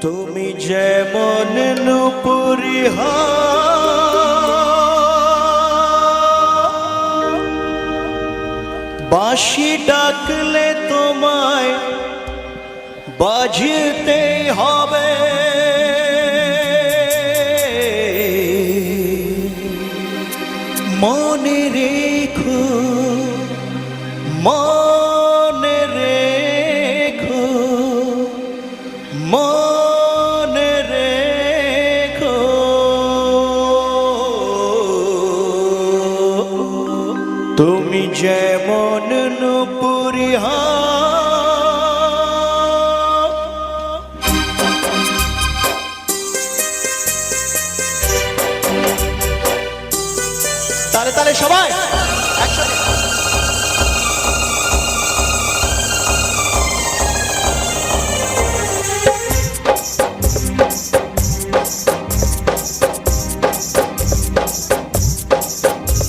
তুমি যেমন নূপুরি বাঁশি ডাকলে তোমায় বাজতেই হবে। মনে রেখো, মনে রেখো, মনে রেখো, তুমি যেমন নূপুরি তালে তালে সবাই একসাথে।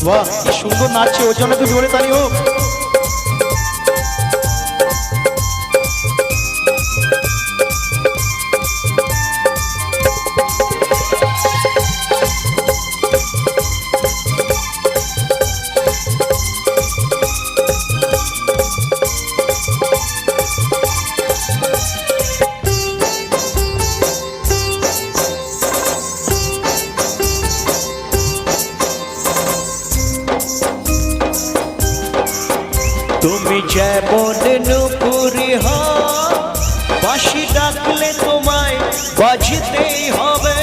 বাহ, কি সুন্দর নাচছে, ওর জন্য তো জোরে তালি হোক। তুমি যেমন নূপুরি বাঁশি ডাকলে তোমায় বাজতেই হবে।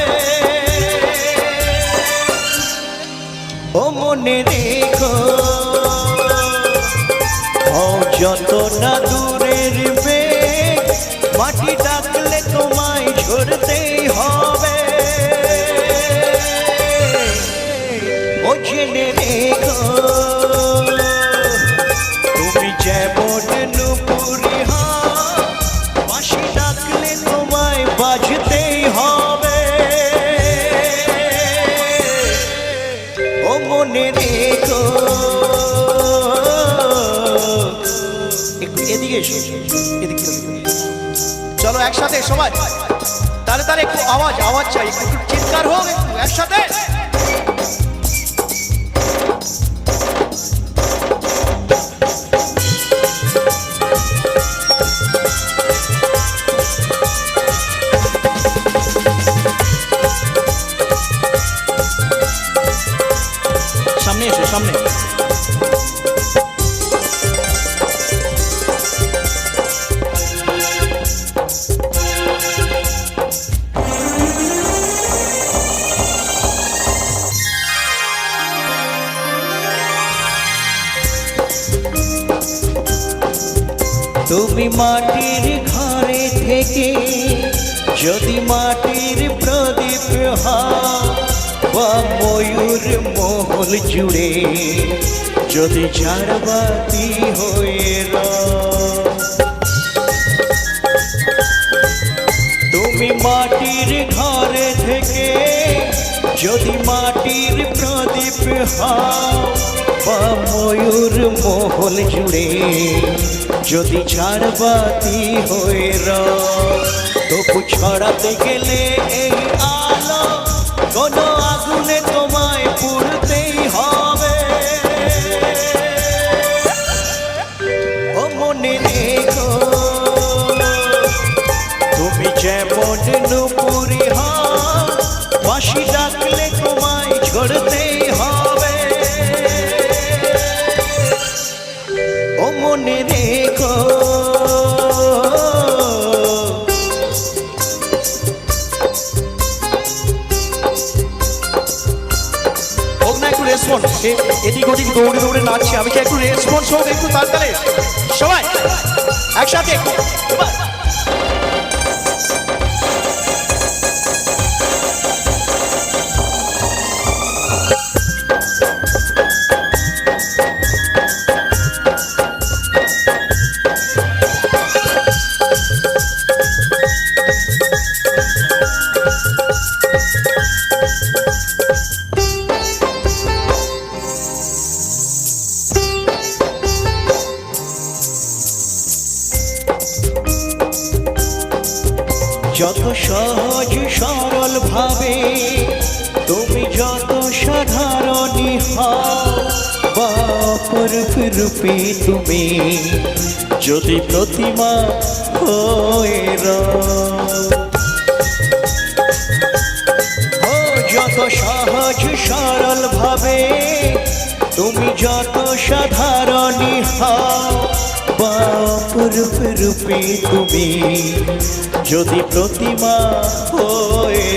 ও মনে রেখো, যত না দূরের মেঘ, মাটি ডাকলে তোমায় ঝরতেই হবে। ও জেনে রেখো, যেমন নূপুরি বাঁশি ডাকলে তোমায় বাজতেই হবে। ও মনে রেখো, একটু এদিকে এসো, এদিকে চলো একসাথে সবাই তাহলে তাহলে একটু আওয়াজ আওয়াজ চাই, একটু চিৎকার হোক একটু একসাথে। সামনে এসো, সামনে। তুমি মাটির ঘরে থেকে যদি মাটির প্রদীপ বা ময়ূর মহল জুড়ে যদি ঝাড়বাতি হয়ে তুমি মাটির ঘরে থেকে যদি মাটির প্রদীপ বা ময়ূর মহল জুড়ে যদি ঝাড়বাতি হয়ে তবু ছড়াতে গেলে এই আলো কোনো আগুনে তোমায় পুড়তেই হবে। ও মনে রেখো, তুমি যেমন নূপুরি বাঁশি ডাকলে তোমায় ঝরতেই হবে। ও মনে রেখো, এদিক ওদিক দৌড়ে দৌড়ে নাচছে, আমি কি একটু রেসপন্স হোক একটু তাড়াতাড়ি সবাই একসাথে। যত সহজ সরল ভাবে তুমি যত সাধারণী হও বা অপরূপ রূপে তুমি যদি প্রতিমা হয়ে যত সহজ সরল ভাবে তুমি যত সাধারণী হও বা অপরূপ রূপে তুমি যদি প্রতিমা হয়ে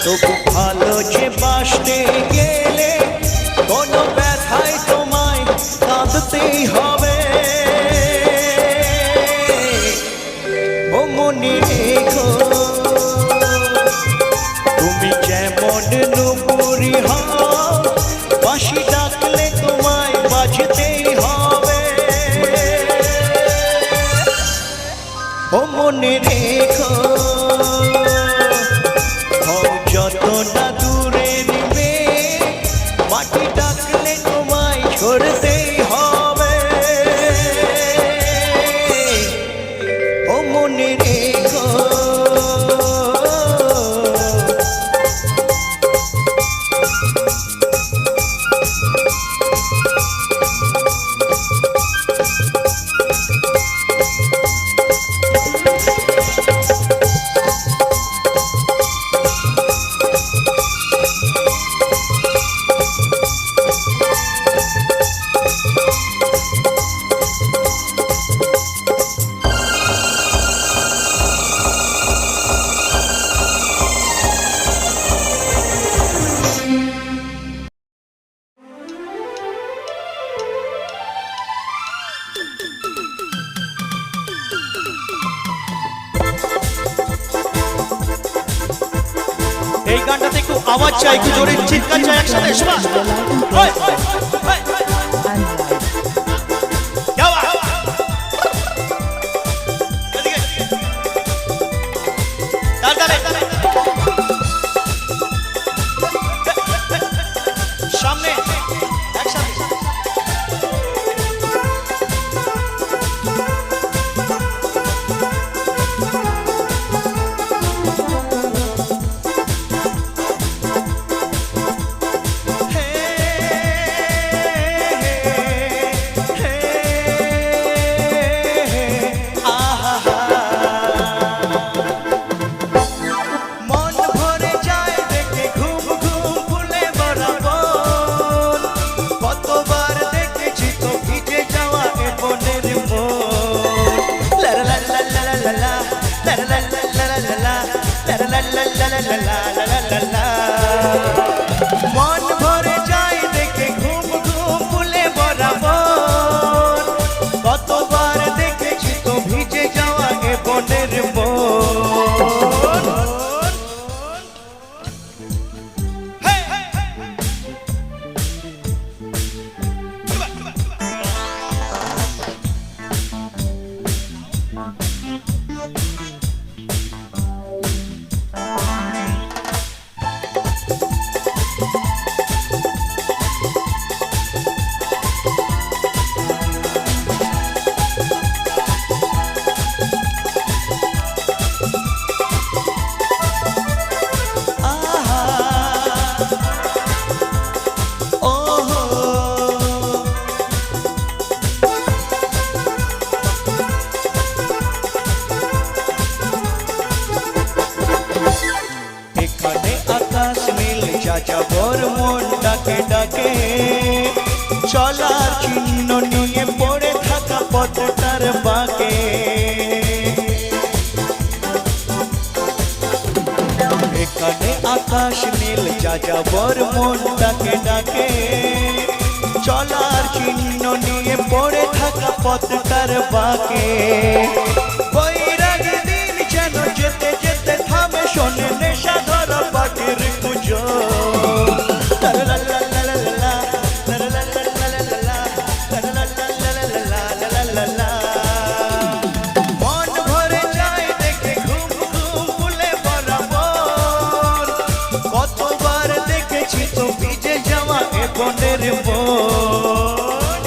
তবু ভালো যে বাসতে গেলে কোনো ব্যথায় তোমায় কাঁদতেই হবে। ও মনে রেখো তুমি যেমন নুপুরি হও বাঁশি ডাকলে তোমায় বাজতেই হবে। ও মনে রেখো যত না দূরে নিবে মাটি ডাকলে তোমায় ছড়তেই হবে। ও মনে রেখো এই গানটাতে একটু আওয়াজ চাই, একটু জোরে চিৎকার চাই একসাথে সবাই। সামনে একসাথে মন ভরে যায় দেখে ঘুম ঘুম ফুলে বরাবর কতবার দেখেছি তো ভিজে যাওয়া এ বনের মন। যাযাবর মন ডাকে ডাকে চলার চিহ্ন নিয়ে পড়ে থাকা পথটার বাঁকে। এখানে আকাশ নীল যাযাবর মন ডাকে ডাকে চলার চিহ্ন নিয়ে পড়ে থাকা পথটার বাঁকে। বৈরাগী দিন যেন যেতে যেতে থামে শোনে নেশা ধরা পাখির কুজো। মন ভরে যায় দেখে ঘুম ঘুম ফুলে বরাবর কতবার দেখেছি তো ভিজে যাওয়া এ বনের মন।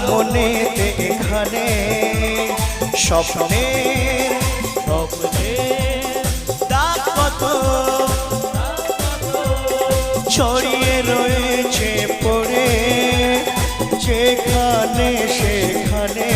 মনেতে এখানে স্বপ্নের দাগ কত ছড়িয়ে রয়েছে পড়ে যেখানে সেখানে।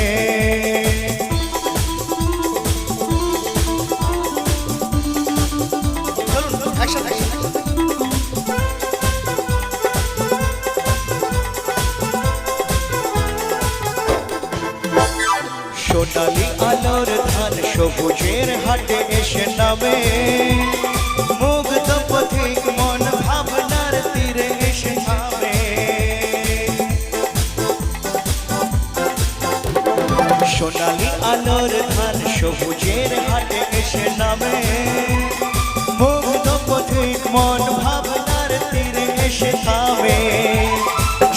সোনালি আলোর ধান সবুজের হাটে এসে নামে, মুগ্ধ পথিক মন ভাবনার তীরে এসে থামে। সোনালি আলোর ধান সবুজের হাটে এসে নামে, মুগ্ধ পথিক মন ভাবনার তীরে এসে থামে।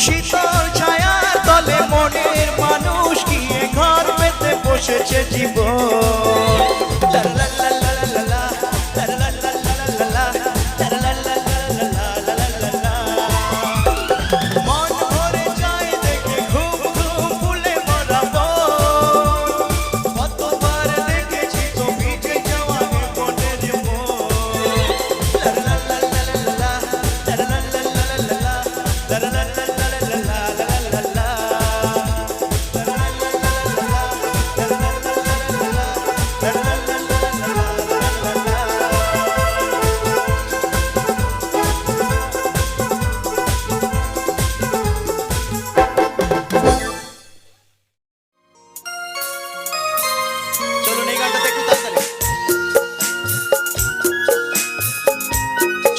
শীতল ছায়ার তলে মনের মানুষ গিয়ে ঘর পেতে বসেছে জীবন। লা লা লা লা লা লা, লা লা লা লা লা লা, লা লা লা লা লা লা লা। মন ভরে যায় দেখে ঘুম ঘুম ফুলে ভরা বন। কতবার দেখেছি তো ভিজে যাওয়া এ বনের মন। লা লা লা লা লা লা, লা লা লা লা লা লা, লা লা লা লা লা লা লা লা লা। চলুন এই গানটাতে একটু তাড়াতাড়ি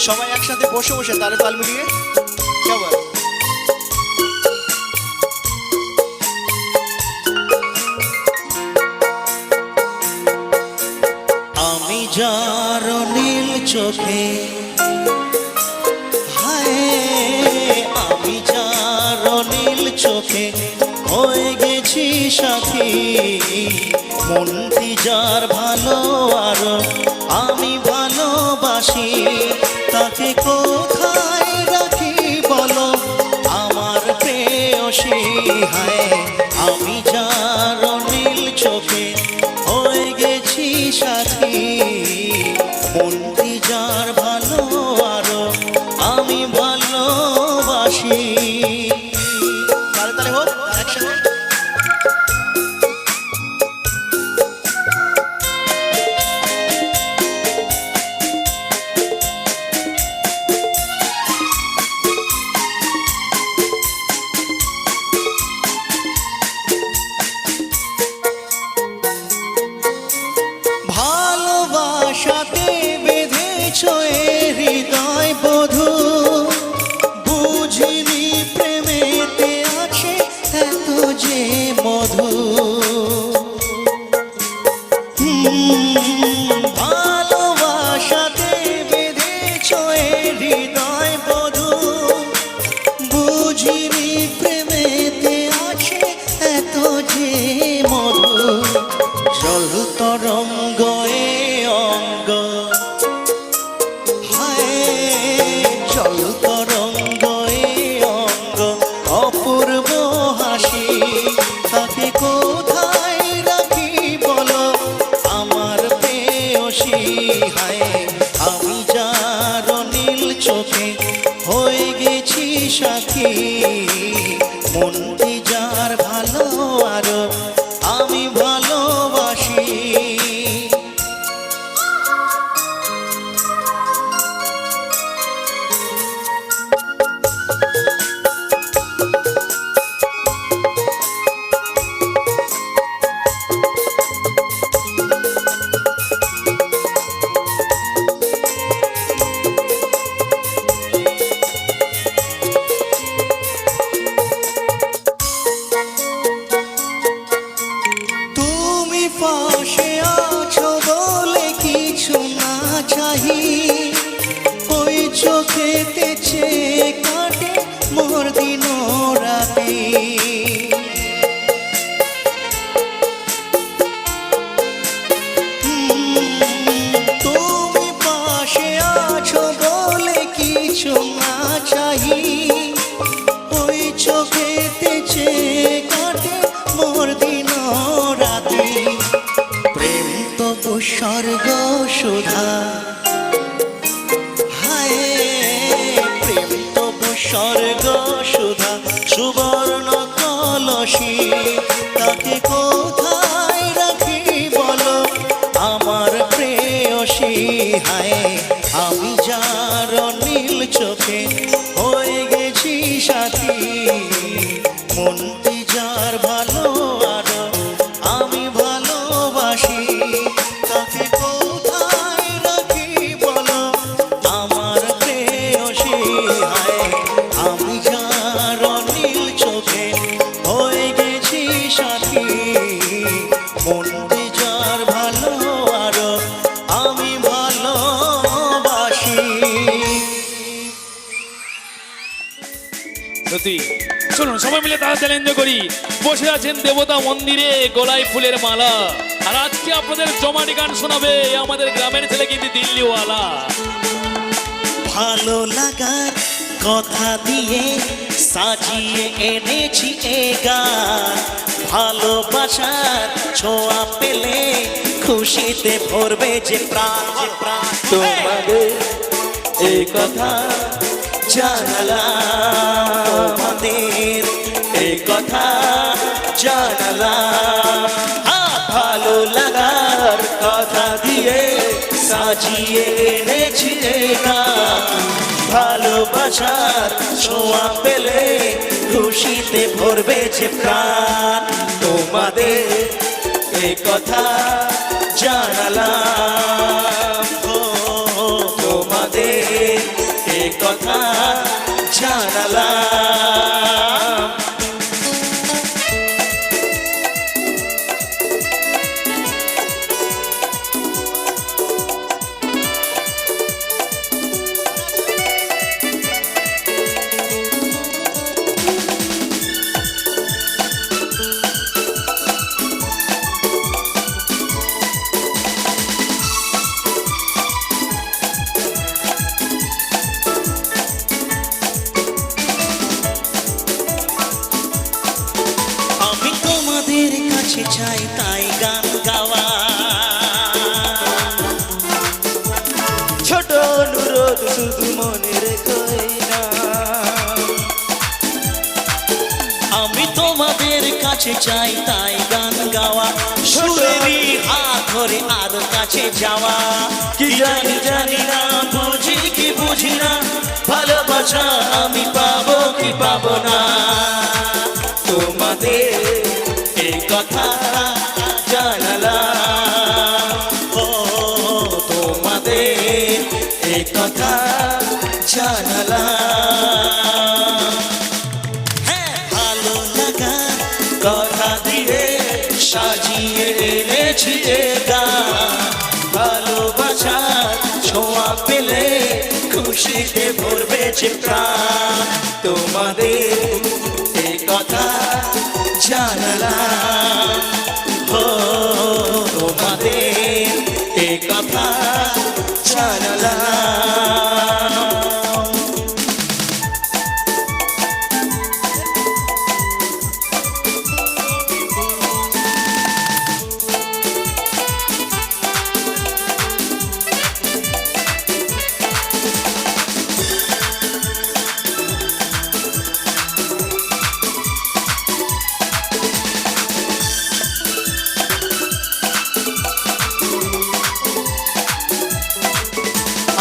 সবাই একসাথে বসে বসে তালে তাল মিলিয়ে কেমন। আমি যার নীল চোখে, হায় আমি যার নীল চোখে হয়ে গেছি সাথী। মনটি যার ভালো আর আমি ভালোবাসি, তাকে কোথায় রাখি বলো আমার প্রেয়সী। হায় আমি যার নীল চোখে হয়ে গেছি সাথী। মনটি যার ভালো আর আমি ভালোবাসি। তাহলে তাহলে হোক একসাথে। স্বর্গ সুধা, হায় প্রেম তবু স্বর্গ সুধা, সুবর্ণ কলসী তাকে কোথায় রাখি বলো আমার প্রেয়সী। হায় আমি যার নীল চোখে হয়ে গেছি সাথী, মনটি যার ভালো আরো আমি ভালোবাসি, তাকে কোথায় রাখি বলো আমার প্রেয়সী। হায় আমি যার নীল চোখে হয়ে গেছি সাথী, মনটি যার ভালো আরো আমি ভালোবাসি। সত্যি চলুন সবাই মিলে তাড়াতাড়ি এনজয় করি। বসে আছেন দেবতা মন্দিরে গলায় ফুলের মালা, আর আজকে আপনাদের জমাটি গান শোনাবে আমাদের গ্রামের ছেলে কিন্তু দিল্লিওয়ালা। ভালো লাগার কথা দিয়ে সাজিয়ে এনেছি এ গান, ভালোবাসার ছোঁয়া পেলে খুশিতে ভরবে যে প্রাণ, যে প্রাণ। তোমাদের এই কথা জানালাম, তোমাদের এই কথা জানালাম। ভালো লাগার কথা দিয়ে সাজিয়ে এনেছি এ গান, ভালোবাসার ছোঁয়া পেলে খুশিতে ভরবে যে প্রাণ। তোমাদের এই কথা জানালাম, তোমাদের এই কথা জানালাম। আমি তোমাদের কাছে চাই তাই গান গাওয়া, ছোট অনুরোধ শুধু মনে রেখো না। আমি তোমাদের কাছে চাই তাই গান গাওয়া, সুরেরই হাত ধরে আরো কাছে যাওয়া। কি জানি জানি না, বুঝি কি বুঝি না, ভালোবাসা আমি পাবো কি পাবো না। তোমাদের এই কথা জানালাম, ও তোমাদের এই কথা জানালাম। হ্যাঁ ভালো লাগা কথা দিয়ে সাজিয়ে এনেছি এ গান, ভালোবাসার ছোঁয়া পেলে খুশিতে ভরবে যে প্রাণ। তোমাদের এই কথা জানালাম, ও তোমাদের এই কথা জানালাম।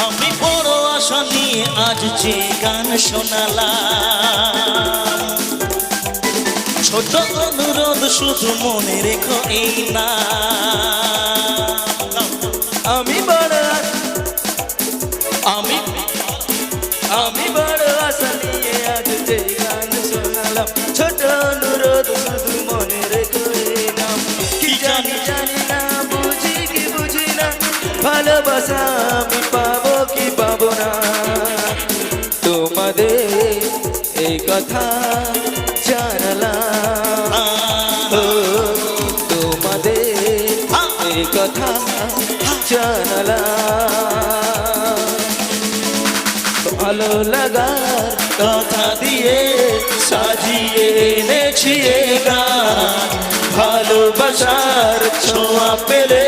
আমি বড় আশা নিয়ে আজ যে গান শোনালাম, ছোট অনুরোধ শুধু মনে রেখো এই না। আমি বড় আমি আমি বড় আশা নিয়ে আজ যে গান শোনালাম, ছোট অনুরোধ শুধু মনে রেখো এই নাম। কি জানি জানি না, বুঝি কি বুঝি না, ভালোবাসা আমি পাবো কি পাবো না। তোমাদের এই কথা জানালাম, তোমাদের এই কথা জানালাম। ভালো লাগার কথা দিয়ে সাজিয়ে এনেছি এ গান, ভালোবাসার ছোঁয়া পেলে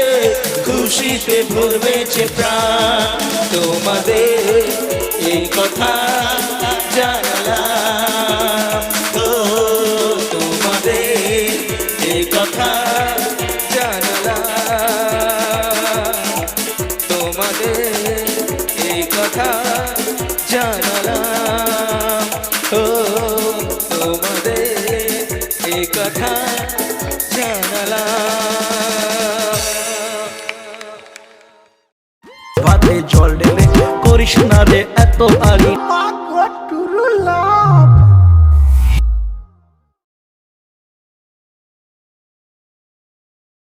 খুশি খুশিতে ভরবেছে প্রাণ তোমাদের এই কথা জানালাম ও তোমাদের এই কথা জানালাম তোমাদের এই কথা জানালাম ও তোমাদের এই কথা জানালাম ভাতে জল ঢেলে করিস না রে এত আগে